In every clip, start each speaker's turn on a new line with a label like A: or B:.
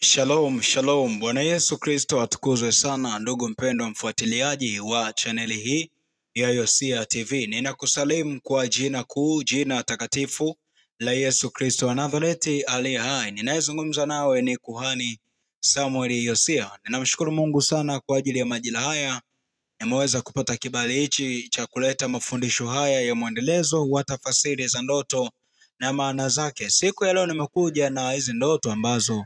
A: Shalom, shalom. Bwana Yesu Kristo atukuzwe sana, ndugu mpendwa mfuatiliaji wa chaneli hii ya Yosia TV. Ninakusalimu kwa jina kuu, jina takatifu la Yesu Kristo wa Nazareti aliye hai. Ninayezungumza nawe ni kuhani Samuel Yosia. Ninamshukuru Mungu sana kwa ajili ya majira haya. Nimeweza kupata kibali hichi cha kuleta mafundisho haya ya mwendelezo wa tafasiri za ndoto na maana zake. Siku ya leo nimekuja na hizi ndoto ambazo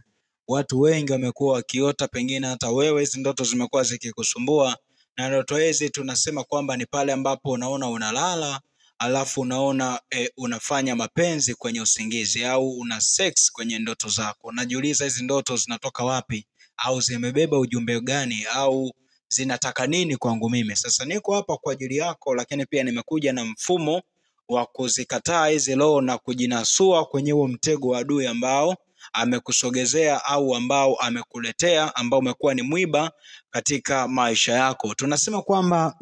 A: watu wengi wamekuwa wakiota, pengine hata wewe hizi ndoto zimekuwa zikikusumbua. Na ndoto hizi tunasema kwamba ni pale ambapo unaona unalala, alafu unaona unafanya mapenzi kwenye usingizi au una sex kwenye ndoto zako. Unajiuliza hizi ndoto zinatoka wapi, au zimebeba ujumbe gani, au zinataka nini kwangu mimi? Sasa niko hapa kwa ajili yako, lakini pia nimekuja na mfumo wa kuzikataa hizi roho na kujinasua kwenye huo mtego wa adui ambao amekusogezea au ambao amekuletea, ambao umekuwa ni mwiba katika maisha yako. Tunasema kwamba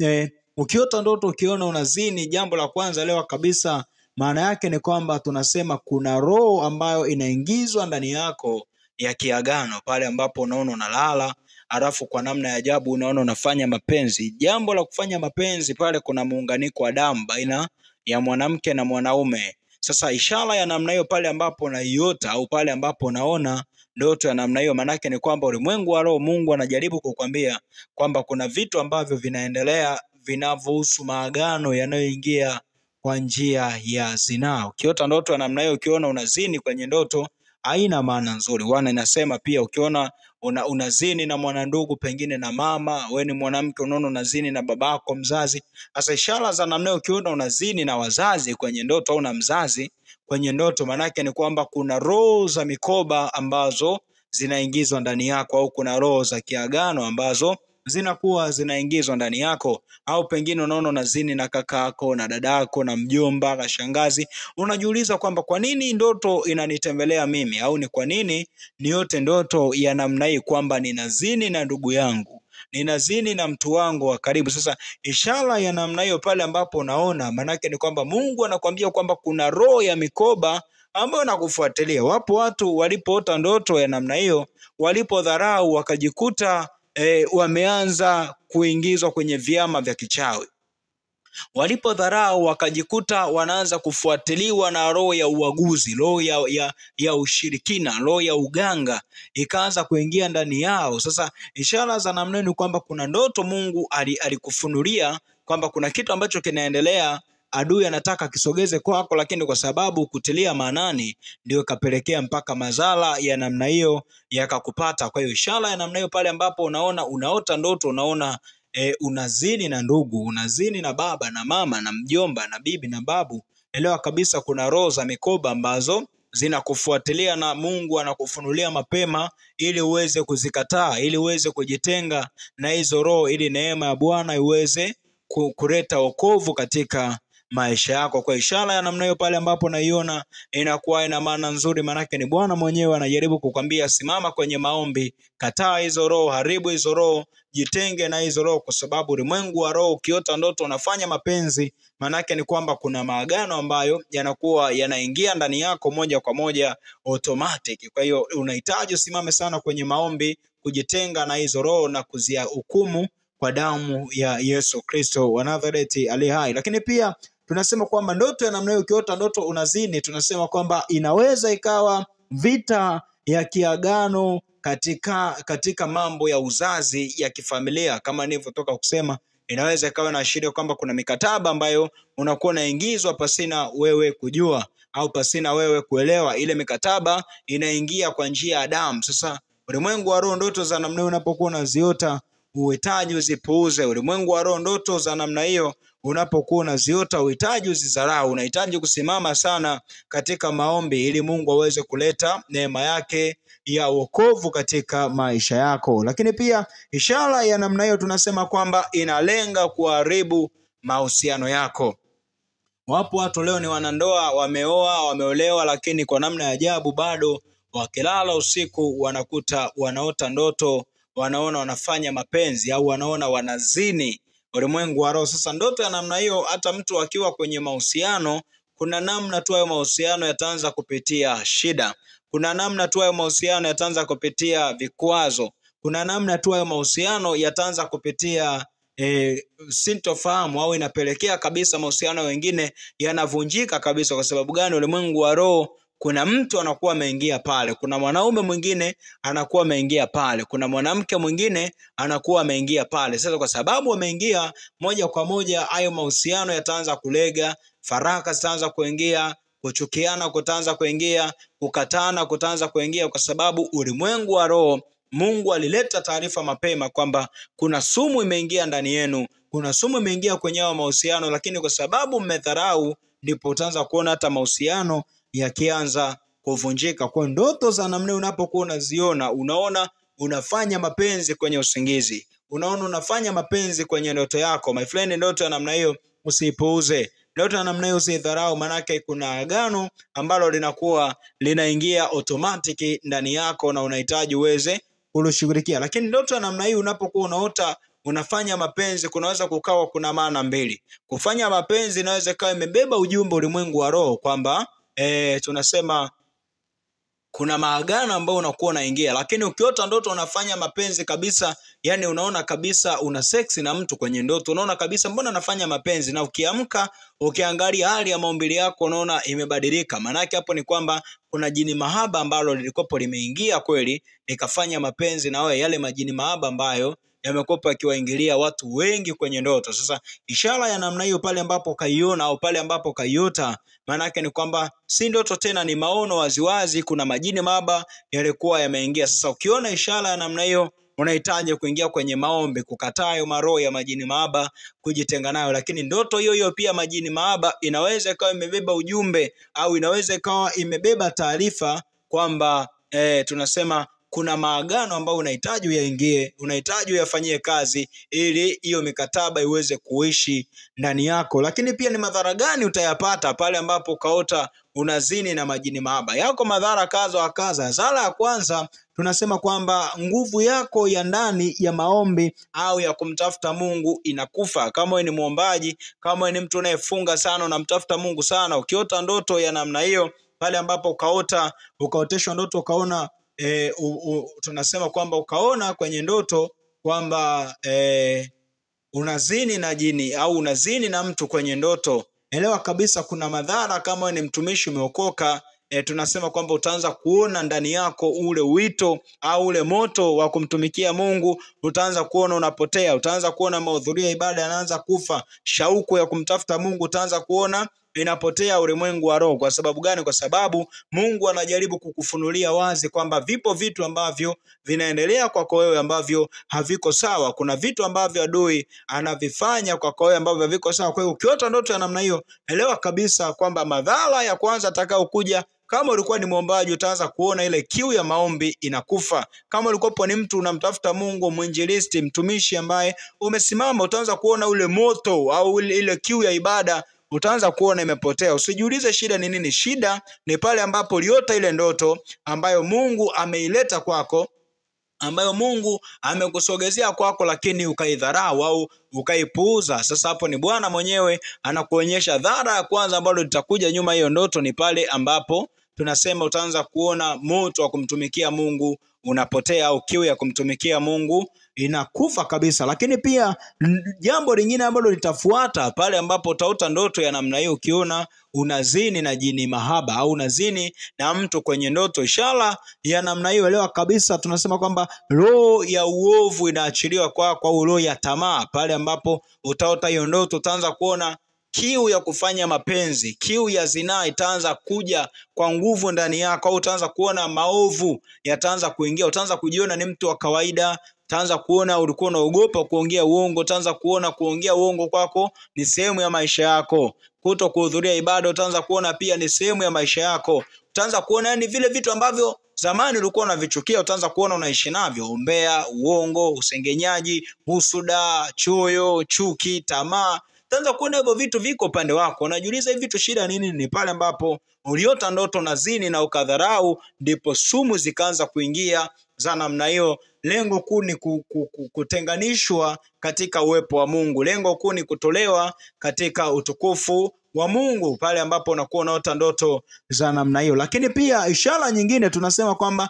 A: ukiota ndoto ukiona unazini, jambo la kwanza leo kabisa, maana yake ni kwamba tunasema kuna roho ambayo inaingizwa ndani yako ya kiagano, pale ambapo unaona unalala alafu kwa namna ya ajabu unaona unafanya mapenzi. Jambo la kufanya mapenzi pale, kuna muunganiko wa damu baina ya mwanamke na mwanaume. Sasa ishara ya namna hiyo pale ambapo unaiota au pale ambapo unaona ndoto ya namna hiyo, manake ni kwamba ulimwengu wa roho, Mungu anajaribu kukwambia kwamba kuna vitu ambavyo vinaendelea vinavyohusu maagano yanayoingia kwa njia ya zinaa. Ukiota ndoto ya namna hiyo, ukiona unazini kwenye ndoto, haina maana nzuri. Wana inasema pia ukiona unazini na mwanandugu, pengine na mama, wewe ni mwanamke unaona unazini na babako mzazi. Sasa ishara za namna hiyo, ukiona unazini na wazazi kwenye ndoto au na mzazi kwenye ndoto, manake ni kwamba kuna roho za mikoba ambazo zinaingizwa ndani yako, au kuna roho za kiagano ambazo zinakuwa zinaingizwa ndani yako. Au pengine unaona unazini na kakako na dadako na mjomba na shangazi. Unajiuliza kwamba kwa nini ndoto inanitembelea mimi, au ni kwa nini niote ndoto ya namna hii kwamba ninazini na ndugu yangu, ninazini na mtu wangu wa karibu. Sasa ishara ya namna hiyo pale ambapo unaona, manake ni kwamba Mungu anakuambia kwamba kuna roho ya mikoba ambayo nakufuatilia. Wapo watu walipoota ndoto ya namna hiyo, walipodharau wakajikuta wameanza kuingizwa kwenye vyama vya kichawi. Walipodharau wakajikuta wanaanza kufuatiliwa na roho ya uaguzi, roho ya ushirikina, roho ya uganga ikaanza kuingia ndani yao. Sasa ishara za namna ni kwamba kuna ndoto Mungu alikufunulia kwamba kuna kitu ambacho kinaendelea, adui anataka kisogeze kwako, lakini kwa sababu kutilia maanani ndio kapelekea mpaka madhara ya namna hiyo yakakupata. Kwa hiyo ishara ya namna hiyo pale ambapo unaota ndoto unaona unazini na ndugu, unazini na baba na mama na mjomba na bibi na babu, elewa kabisa kuna roho za mikoba ambazo zinakufuatilia, na Mungu anakufunulia mapema ili uweze kuzikataa, ili uweze kujitenga na hizo roho, ili neema ya Bwana iweze kuleta wokovu katika maisha yako. Kwa ishara ya namna hiyo pale ambapo naiona, inakuwa ina maana nzuri, manake ni Bwana mwenyewe anajaribu kukwambia simama kwenye maombi, kataa hizo roho, haribu hizo roho, jitenge na hizo roho, kwa sababu ulimwengu wa roho, ukiota ndoto unafanya mapenzi, manake ni kwamba kuna maagano ambayo yanakuwa yanaingia ndani yako moja kwa moja automatic. Kwa hiyo unahitaji usimame sana kwenye maombi, kujitenga na hizo roho na kuzihukumu kwa damu ya Yesu Kristo wa Nazareti aliye hai. Lakini pia tunasema kwamba ndoto ya namna hiyo, ukiota ndoto unazini, tunasema kwamba inaweza ikawa vita ya kiagano katika mambo ya uzazi ya kifamilia. Kama nilivyotoka kusema, inaweza ikawa inaashiria kwamba kuna mikataba ambayo unakuwa unaingizwa pasina wewe kujua au pasina wewe kuelewa. Ile mikataba inaingia kwa njia ya damu. Sasa ulimwengu wa roho, ndoto za namna hiyo unapokuwa unaziota, uhitaji uzipuuze. Ulimwengu wa roho, ndoto za namna hiyo unapokuwa unaziota, uhitaji uzidharau. Unahitaji kusimama sana katika maombi ili Mungu aweze kuleta neema yake ya wokovu katika maisha yako. Lakini pia ishara ya namna hiyo tunasema kwamba inalenga kuharibu mahusiano yako. Wapo watu leo ni wanandoa, wameoa, wameolewa, lakini kwa namna ya ajabu bado wakilala usiku wanakuta wanaota ndoto, wanaona wanafanya mapenzi au wanaona wanazini. Ulimwengu wa roho. Sasa ndoto ya namna hiyo, hata mtu akiwa kwenye mahusiano, kuna namna tu hayo mahusiano yataanza kupitia shida. Kuna namna tu hayo mahusiano yataanza kupitia vikwazo. Kuna namna tu hayo mahusiano yataanza kupitia sintofahamu, au inapelekea kabisa mahusiano wengine yanavunjika kabisa. Kwa sababu gani? Ulimwengu wa roho, kuna mtu anakuwa ameingia pale, kuna mwanaume mwingine anakuwa ameingia pale, kuna mwanamke mwingine anakuwa ameingia pale. Sasa kwa sababu ameingia, moja kwa moja hayo mahusiano yataanza kulega, faraka zitaanza kuingia, kuchukiana kutaanza kuingia, kukatana kutaanza kuingia, kwa sababu ulimwengu wa roho, Mungu alileta taarifa mapema kwamba kuna sumu imeingia ndani yenu, kuna sumu imeingia kwenye hao mahusiano, lakini kwa sababu mmedharau, ndipo utaanza kuona hata mahusiano yakianza kuvunjika. Kwa ndoto za namna unapokuwa unaziona, unaona unafanya mapenzi kwenye usingizi, unaona unafanya mapenzi kwenye ndoto yako, my friend, ndoto ya namna hiyo usipuuze. Ndoto ya namna hiyo usidharau, manake kuna agano ambalo linakuwa linaingia automatic ndani yako na unahitaji uweze kulishughulikia. Lakini ndoto ya namna hiyo unapokuwa unaota unafanya mapenzi, kunaweza kukawa kuna maana mbili. Kufanya mapenzi inaweza kawa imebeba ujumbe ulimwengu wa roho kwamba tunasema kuna maagano ambayo unakuwa unaingia. Lakini ukiota ndoto unafanya mapenzi kabisa, yani unaona kabisa una sex na mtu kwenye ndoto, unaona kabisa mbona nafanya mapenzi, na ukiamka ukiangalia hali ya maumbile yako unaona imebadilika, maana yake hapo ni kwamba kuna jini mahaba ambalo lilikopo limeingia kweli likafanya mapenzi na wewe, yale majini mahaba ambayo yamekopa akiwaingilia watu wengi kwenye ndoto. Sasa ishara ya namna hiyo pale ambapo kaiona au pale ambapo kaiota, maana yake ni kwamba si ndoto tena, ni maono waziwazi, kuna majini mahaba yalikuwa yameingia. Sasa ukiona ishara ya namna hiyo, unahitaji kuingia kwenye maombi, kukataa hayo maroho ya majini mahaba, kujitenga nayo. Lakini ndoto hiyo hiyo pia majini mahaba inaweza ikawa imebeba ujumbe au inaweza ikawa imebeba taarifa kwamba tunasema kuna maagano ambayo unahitaji uyaingie, unahitaji uyafanyie kazi ili hiyo mikataba iweze kuishi ndani yako. Lakini pia ni madhara gani utayapata pale ambapo kaota unazini na majini mahaba? Yako madhara kadha wa kadha. Hasara ya kwanza tunasema kwamba nguvu yako ya ndani ya maombi au ya kumtafuta Mungu inakufa. Kama wewe ni muombaji, kama wewe ni mtu unayefunga sana, unamtafuta Mungu sana, ukiota ndoto ya namna hiyo, pale ambapo ukaoteshwa ndoto ukaona tunasema kwamba ukaona kwenye ndoto kwamba unazini na jini au unazini na mtu kwenye ndoto, elewa kabisa kuna madhara. Kama ni mtumishi umeokoka, tunasema kwamba utaanza kuona ndani yako ule wito au ule moto wa kumtumikia Mungu, utaanza kuona unapotea, utaanza kuona mahudhurio ya ibada yanaanza kufa, shauku ya kumtafuta Mungu utaanza kuona inapotea ulimwengu wa roho. Kwa sababu gani? Kwa sababu Mungu anajaribu kukufunulia wazi kwamba vipo vitu ambavyo vinaendelea kwako wewe ambavyo haviko sawa. Kuna vitu ambavyo adui anavifanya kwako wewe ambavyo haviko sawa. Kwa hiyo ukiota ndoto ya namna hiyo, elewa kabisa kwamba madhara ya kwanza atakayokuja, kama ulikuwa ni muombaji, utaanza kuona ile kiu ya maombi inakufa. Kama ulikuwa ni mtu unamtafuta Mungu, mwinjilisti, mtumishi ambaye umesimama, utaanza kuona ule moto au ile kiu ya ibada utaanza kuona imepotea. Usijiulize shida ni nini. Shida ni pale ambapo uliota ile ndoto ambayo Mungu ameileta kwako, ambayo Mungu amekusogezea kwako, lakini ukaidharau au ukaipuuza. Sasa hapo ni Bwana mwenyewe anakuonyesha dhara ya kwanza ambalo litakuja nyuma hiyo ndoto, ni pale ambapo tunasema utaanza kuona moto wa kumtumikia Mungu unapotea au kiu ya kumtumikia Mungu inakufa kabisa. Lakini pia jambo lingine ambalo litafuata pale ambapo utaota ndoto ya namna hiyo, ukiona unazini na jini mahaba au unazini na mtu kwenye ndoto, ishara ya namna hiyo, elewa kabisa tunasema kwamba roho ya uovu inaachiliwa kwa roho ya tamaa. Pale ambapo utaota hiyo ndoto, utaanza kuona kiu ya kufanya mapenzi, kiu ya zinaa itaanza kuja kwa nguvu ndani yako, au utaanza kuona maovu yataanza kuingia. Utaanza kujiona ni mtu wa kawaida, utaanza kuona ulikuwa unaogopa kuongea uongo, utaanza kuona kuongea uongo kwako ni sehemu ya maisha yako. Kuto kuhudhuria ibada utaanza kuona pia ni sehemu ya maisha yako. Utaanza kuona yani vile vitu ambavyo zamani ulikuwa unavichukia, utaanza kuona unaishi navyo: umbea, uongo, usengenyaji, husuda, choyo, chuki, tamaa. Utaanza kuona hivyo vitu viko upande wako. Unajiuliza hivi vitu shida nini? Ni pale ambapo uliota ndoto na zini na ukadharau, ndipo sumu zikaanza kuingia za namna hiyo. Lengo kuu ni kutenganishwa katika uwepo wa Mungu. Lengo kuu ni kutolewa katika utukufu wa Mungu pale ambapo unakuwa unaota ndoto za namna hiyo. Lakini pia ishara nyingine tunasema kwamba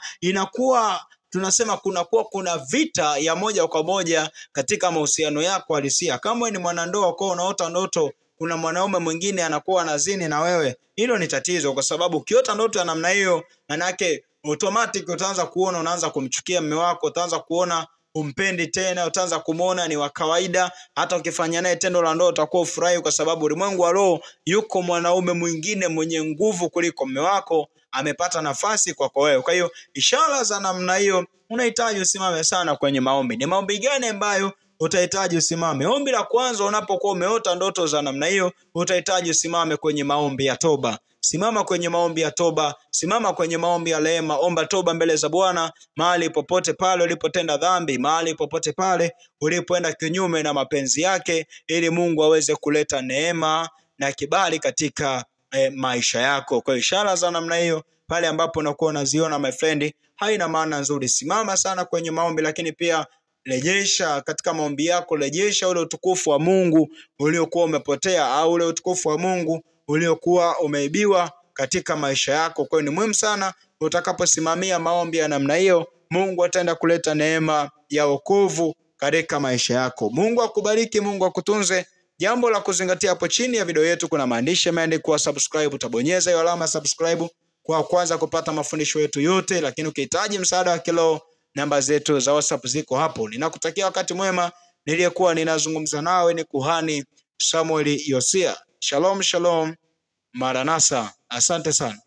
A: kuna vita ya moja kwa moja katika mahusiano yako halisia. Kama wewe ni mwanandoa kwa unaota ndoto kuna mwanaume mwingine anakuwa anazini na wewe, hilo ni tatizo, kwa sababu ukiota ndoto ya namna hiyo manake automatic unaanza kumchukia mume wako, utaanza kuona umpendi tena, utaanza kumuona ni wa kawaida. Hata ukifanya naye tendo la ndoa utakuwa ufurahi, kwa sababu ulimwengu wa roho yuko mwanaume mwingine mwenye nguvu kuliko mume wako amepata nafasi kwako wewe. Kwa hiyo ishara za namna hiyo unahitaji usimame sana kwenye maombi. Ni maombi gani ambayo utahitaji usimame? Ombi la kwanza, unapokuwa umeota ndoto za namna hiyo, utahitaji usimame kwenye maombi ya toba. Simama kwenye maombi ya toba, simama kwenye maombi ya rehema, omba toba mbele za Bwana mahali popote pale ulipotenda dhambi, mahali popote pale ulipoenda kinyume na mapenzi yake, ili Mungu aweze kuleta neema na kibali katika maisha yako. Kwa ishara za namna hiyo pale ambapo unakuwa unaziona, my friend, haina maana nzuri. Simama sana kwenye maombi, lakini pia rejesha katika maombi yako, rejesha ule utukufu wa Mungu uliokuwa umepotea, au ule utukufu wa Mungu uliokuwa umeibiwa katika maisha yako. Kwa hiyo ni muhimu sana utakaposimamia maombi ya namna hiyo, Mungu ataenda kuleta neema ya wokovu katika maisha yako. Mungu akubariki, Mungu akutunze. Jambo la kuzingatia, hapo chini ya video yetu kuna maandishi yameandikwa subscribe, utabonyeza hiyo alama subscribe kwa kwanza kupata mafundisho yetu yote. Lakini ukihitaji msaada wa kiroho, namba zetu za WhatsApp ziko hapo. Ninakutakia wakati mwema. Niliyekuwa ninazungumza nawe ni Kuhani Samuel Yosia. Shalom, shalom, Maranatha. Asante sana.